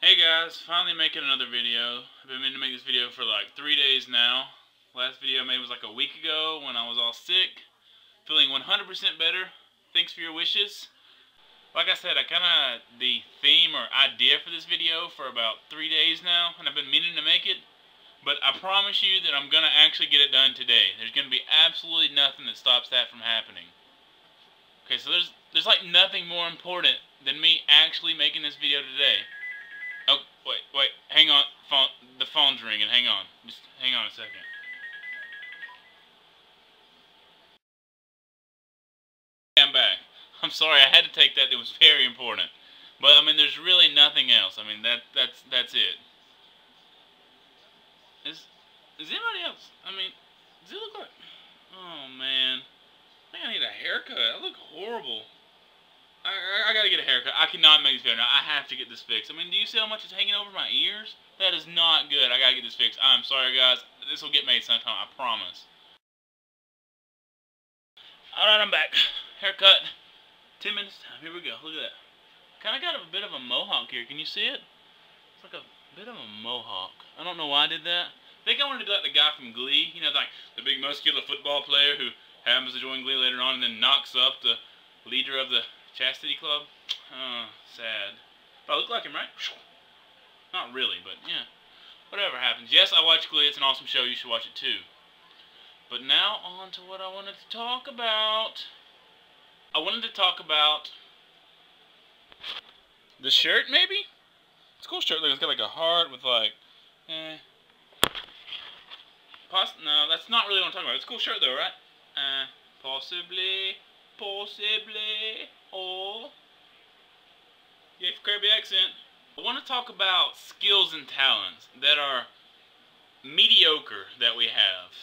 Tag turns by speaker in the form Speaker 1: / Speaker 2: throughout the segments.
Speaker 1: Hey guys, finally making another video. I've been meaning to make this video for like 3 days now. Last video I made was like a week ago when I was all sick. Feeling 100% better. Thanks for your wishes. Like I said, I the theme or idea for this video for about 3 days now, and I've been meaning to make it. But I promise you that I'm gonna actually get it done today. There's gonna be absolutely nothing that stops that from happening. Okay, so there's like nothing more important than me actually making this video today. Oh, wait, hang on. The phone's ringing. Hang on. Just hang on a second. I'm back. I'm sorry, I had to take that. It was very important. But, I mean, there's really nothing else. I mean, that's it. Is anybody else? I mean, does it look like... Oh, man. I think I need a haircut. I look horrible. I gotta get a haircut. I cannot make this video now. I have to get this fixed. I mean, do you see how much is hanging over my ears? That is not good. I gotta get this fixed. I'm sorry, guys. This will get made sometime. I promise. Alright, I'm back. Haircut. 10 minutes time. Here we go. Look at that. Kinda got a bit of a mohawk here. Can you see it? It's like a bit of a mohawk. I don't know why I did that. I think I wanted to be like the guy from Glee. You know, like the big muscular football player who happens to join Glee later on and then knocks up the leader of the Chastity Club. Oh, sad. But I look like him, right? Not really, but yeah. Whatever happens. Yes, I watch Glee. It's an awesome show. You should watch it too. But now on to what I wanted to talk about. I wanted to talk about the shirt, maybe? It's a cool shirt. Look, it's got like a heart with like, no, that's not really what I'm talking about. It's a cool shirt though, right? Possibly. Oh. Yeah, Kirby accent. I want to talk about skills and talents that are mediocre that we have.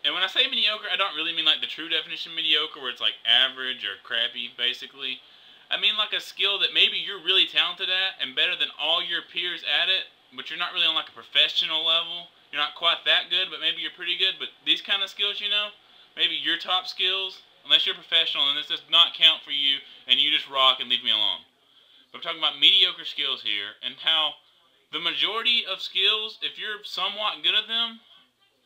Speaker 1: And when I say mediocre, I don't really mean like the true definition of mediocre where it's like average or crappy, basically. I mean like a skill that maybe you're really talented at and better than all your peers at it, but you're not really on like a professional level. You're not quite that good, but maybe you're pretty good. But these kind of skills, you know, maybe your top skills, unless you're professional, and this does not count for you, and you just rock and leave me alone. But I'm talking about mediocre skills here, and how the majority of skills, if you're somewhat good at them,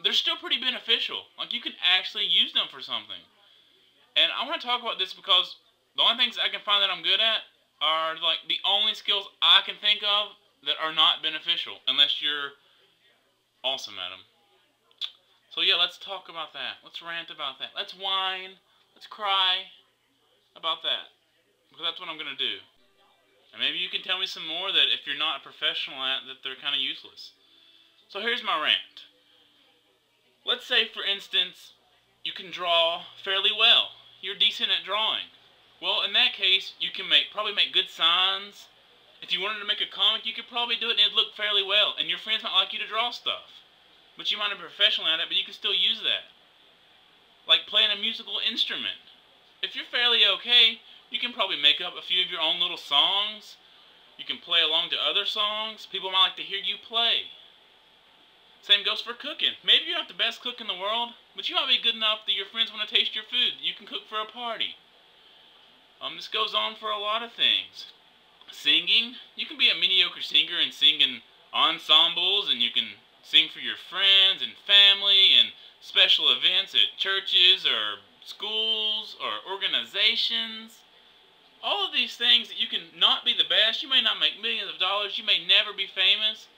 Speaker 1: they're still pretty beneficial. Like, you can actually use them for something. And I want to talk about this because the only things I can find that I'm good at are, like, the only skills I can think of that are not beneficial, unless you're awesome at them. So yeah, let's talk about that. Let's rant about that. Let's whine. Let's cry about that. Because that's what I'm going to do. And maybe you can tell me some more that if you're not a professional at, that they're kind of useless. So here's my rant. Let's say, for instance, you can draw fairly well. You're decent at drawing. Well, in that case, you can probably make good signs. If you wanted to make a comic, you could probably do it and it'd look fairly well. And your friends might like you to draw stuff. But you might not be professional at it, but you can still use that. Like playing a musical instrument. If you're fairly okay, you can probably make up a few of your own little songs. You can play along to other songs. People might like to hear you play. Same goes for cooking. Maybe you're not the best cook in the world, but you might be good enough that your friends want to taste your food. You can cook for a party. This goes on for a lot of things. Singing. You can be a mediocre singer and sing in ensembles, and you can sing for your friends and family and special events at churches or schools or organizations. All of these things that you can not be the best. You may not make millions of dollars. You may never be famous.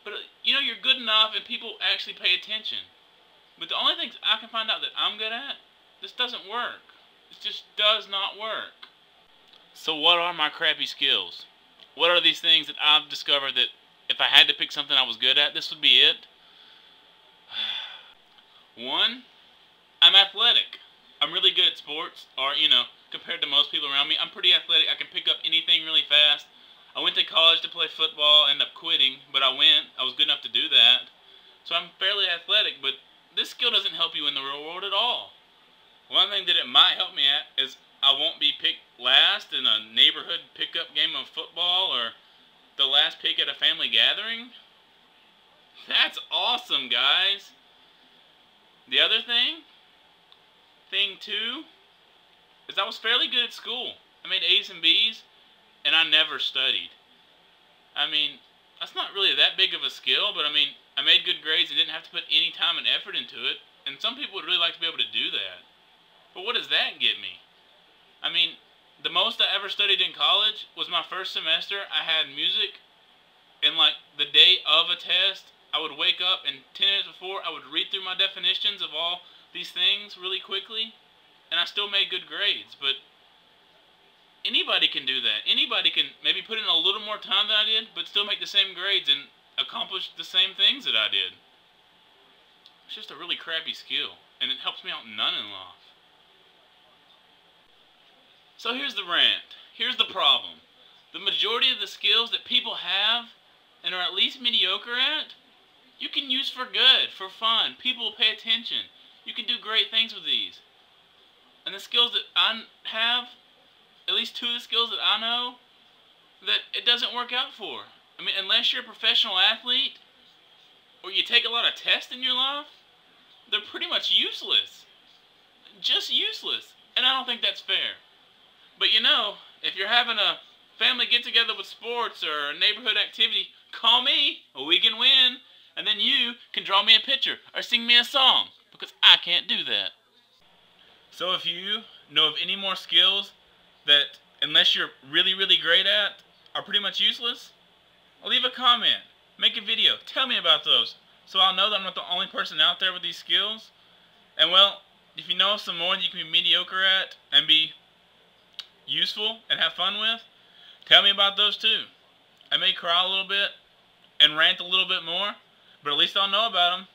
Speaker 1: But, you know, you're good enough and people actually pay attention. But the only things I can find out that I'm good at, this doesn't work. It just does not work. So what are my crappy skills? What are these things that I've discovered that if I had to pick something I was good at, this would be it? One, I'm athletic. I'm really good at sports, or, you know, compared to most people around me, I'm pretty athletic. I can pick up anything really fast. I went to college to play football, ended up quitting, but I went. I was good enough to do that. So I'm fairly athletic, but this skill doesn't help you in the real world at all. One thing that it might help me at is I won't be picked last in a neighborhood pickup game of football or the last pick at a family gathering. That's awesome, guys. The other thing two, is I was fairly good at school. I made A's and B's, and I never studied. I mean, That's not really that big of a skill, but I mean, I made good grades and didn't have to put any time and effort into it, and some people would really like to be able to do that. But what does that get me? I mean, the most I ever studied in college was my first semester. I had music, and like the day of a test, I would wake up and 10 minutes before, I would read through my definitions of all these things really quickly, and I still made good grades. But anybody can do that. Anybody can maybe put in a little more time than I did, but still make the same grades and accomplish the same things that I did. It's just a really crappy skill, and it helps me out none in life. So here's the rant. Here's the problem. The majority of the skills that people have and are at least mediocre at, you can use for good, for fun. People will pay attention. You can do great things with these. And the skills that I have, at least two of the skills that I know, that it doesn't work out for. I mean, unless you're a professional athlete, or you take a lot of tests in your life, they're pretty much useless. Just useless. And I don't think that's fair. But you know, if you're having a family get-together with sports or a neighborhood activity, call me, we can win, and then you can draw me a picture or sing me a song, because I can't do that. So if you know of any more skills that, unless you're really, really great at, are pretty much useless, leave a comment, make a video, tell me about those, so I'll know that I'm not the only person out there with these skills. And well, if you know some more that you can be mediocre at and be useful and have fun with, tell me about those too. I may cry a little bit and rant a little bit more, but at least I'll know about them.